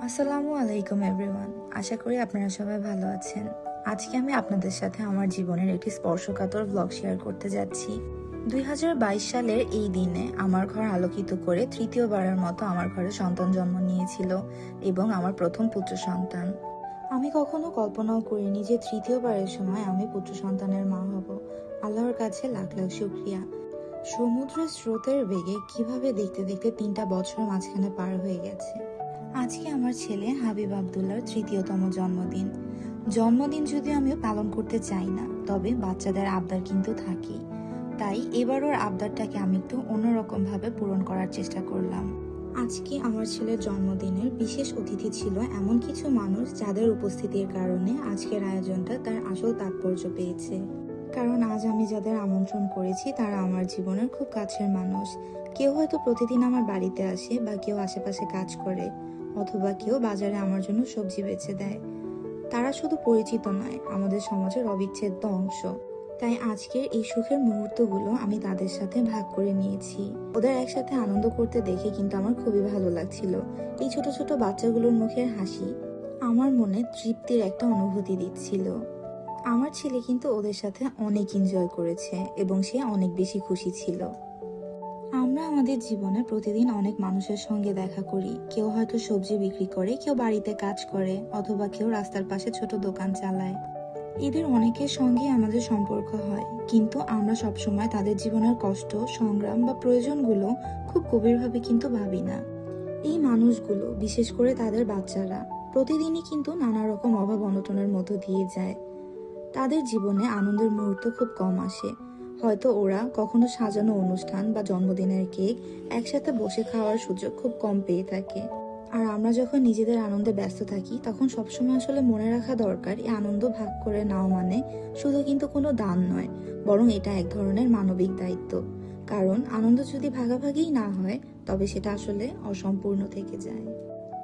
আসসালামু আলাইকুম এভরিওয়ান। আশা করি আপনারা সবাই ভালো আছেন। আজকে আমি আপনাদের সাথে আমার জীবনের একটি স্পর্শকাতর ব্লগ শেয়ার করতে যাচ্ছি। 2022 সালের এই দিনে আমার ঘর আলোকিত করে তৃতীয়বারের মতো আমার ঘরে সন্তান জন্ম নিয়েছিল এবং আমার প্রথম পুত্র সন্তান। আমি কখনো কল্পনাও করিনি যে তৃতীয়বারের সময় আমি পুত্র সন্তানের মা হব। আল্লাহর কাছে লাখ লাখ শুকরিয়া। সমুদ্রের স্রোতের বেগে কিভাবে দেখতে দেখতে 3টা বছর মাঝখানে পার হয়ে গেছে। আজকে আমার ছেলে হাবিব আব্দুল্লাহর তৃতীয়তম জন্মদিন। জন্মদিন যদিও আমি পালন করতে চাই না, তবে বাচ্চাদের আবদার কিন্তু থাকেই। তাই এবার ওর আবদারটাকে আমি একটু অন্যরকম ভাবে পূরণ করার চেষ্টা করলাম। আজকে আমার ছেলের জন্মদিনের বিশেষ অতিথি ছিল এমন কিছু মানুষ যাদের উপস্থিতির কারণে আজকের আয়োজনটা তার আসল তাৎপর্য পেয়েছে। কারণ আজ আমি যাদের আমন্ত্রণ করেছি তারা আমার জীবনের খুব কাছের মানুষ। কেউ হয়তো প্রতিদিন আমার বাড়িতে আসে, বা কেউ আশেপাশে কাজ করে, অথবা কেউ বাজারে আমার জন্য সবজি বেচে দেয়। তারা শুধু পরিচিত নয়, আমাদের সমাজের অবিচ্ছেদ্য অংশ। তাই আজকের এই সুখের মুহূর্তগুলো আমি তাদের সাথে ভাগ করে নিয়েছি। ওদের একসাথে আনন্দ করতে দেখে কিন্তু আমার খুবই ভালো লাগছিল। এই ছোট ছোট বাচ্চাগুলোর মুখের হাসি আমার মনে তৃপ্তির একটা অনুভূতি দিচ্ছিল। আমার ছেলে কিন্তু ওদের সাথে অনেক এনজয় করেছে এবং সে অনেক বেশি খুশি ছিল। আমরা আমাদের জীবনে প্রতিদিন অনেক মানুষের সঙ্গে দেখা করি। কেউ হয়তো সবজি বিক্রি করে, কেউ বাড়িতে কাজ করে, অথবা কেউ রাস্তার পাশে ছোট দোকান চালায়। এদের অনেকের সঙ্গে আমাদের সম্পর্ক হয়, কিন্তু আমরা সবসময় তাদের জীবনের কষ্ট, সংগ্রাম বা প্রয়োজনগুলো খুব গভীরভাবে কিন্তু ভাবি না। এই মানুষগুলো, বিশেষ করে তাদের বাচ্চারা, প্রতিদিনই কিন্তু নানা রকম অভাব অনটনের মধ্য দিয়ে যায়। তাদের জীবনে আনন্দের মুহূর্ত খুব কম আসে। হয়তো ওরা কখনো সাজানো অনুষ্ঠান বা জন্মদিনের কেক একসাথে বসে খাওয়ার সুযোগ খুব কম পেয়ে থাকে। আর আমরা যখন নিজেদের আনন্দে ব্যস্ত থাকি, তখন সবসময় আসলে মনে রাখা দরকার, এই আনন্দ ভাগ করে নেওয়া মানে শুধু কিন্তু কোনো দান নয়, বরং এটা এক ধরনের মানবিক দায়িত্ব। কারণ আনন্দ যদি ভাগাভাগিই না হয়, তবে সেটা আসলে অসম্পূর্ণ থেকে যায়।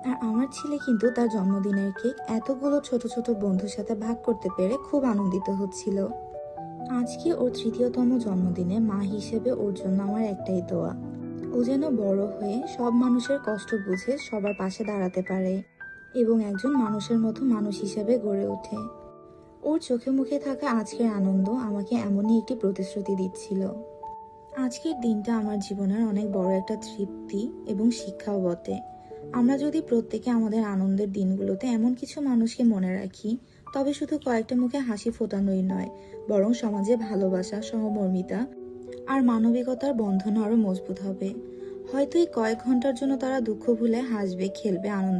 আর আমার ছেলে কিন্তু তার জন্মদিনের কেক এতগুলো ছোট ছোট বন্ধুর সাথে ভাগ করতে পেরে খুব আনন্দিত হচ্ছিল। আজকে ওর তৃতীয়তম জন্মদিনে মা হিসেবে ওর জন্য আমার একটাই দোয়া, ও যেন বড় হয়ে সব মানুষের কষ্ট বুঝে সবার পাশে দাঁড়াতে পারে এবং একজন মানুষের মতো মানুষ হিসেবে গড়ে ওঠে। ওর চোখে মুখে থাকা আজকের আনন্দ আমাকে এমনই একটি প্রতিশ্রুতি দিচ্ছিল। আজকের দিনটা আমার জীবনের অনেক বড় একটা তৃপ্তি এবং শিক্ষাও বটে। আমরা যদি প্রত্যেকে আমাদের আনন্দের দিনগুলোতে এমন কিছু মানুষকে মনে রাখি, তবে শুধু কয়েকটা মুখে হাসি ফোটানোই নয়, বরং সমাজে ভালোবাসা, সহমর্মিতা আর মানবিকতার বন্ধন আরো মজবুত হবে। হয়তো এই কয়েক ঘন্টার জন্য তারা দুঃখ ভুলে হাসবে, খেলবে, আনন্দ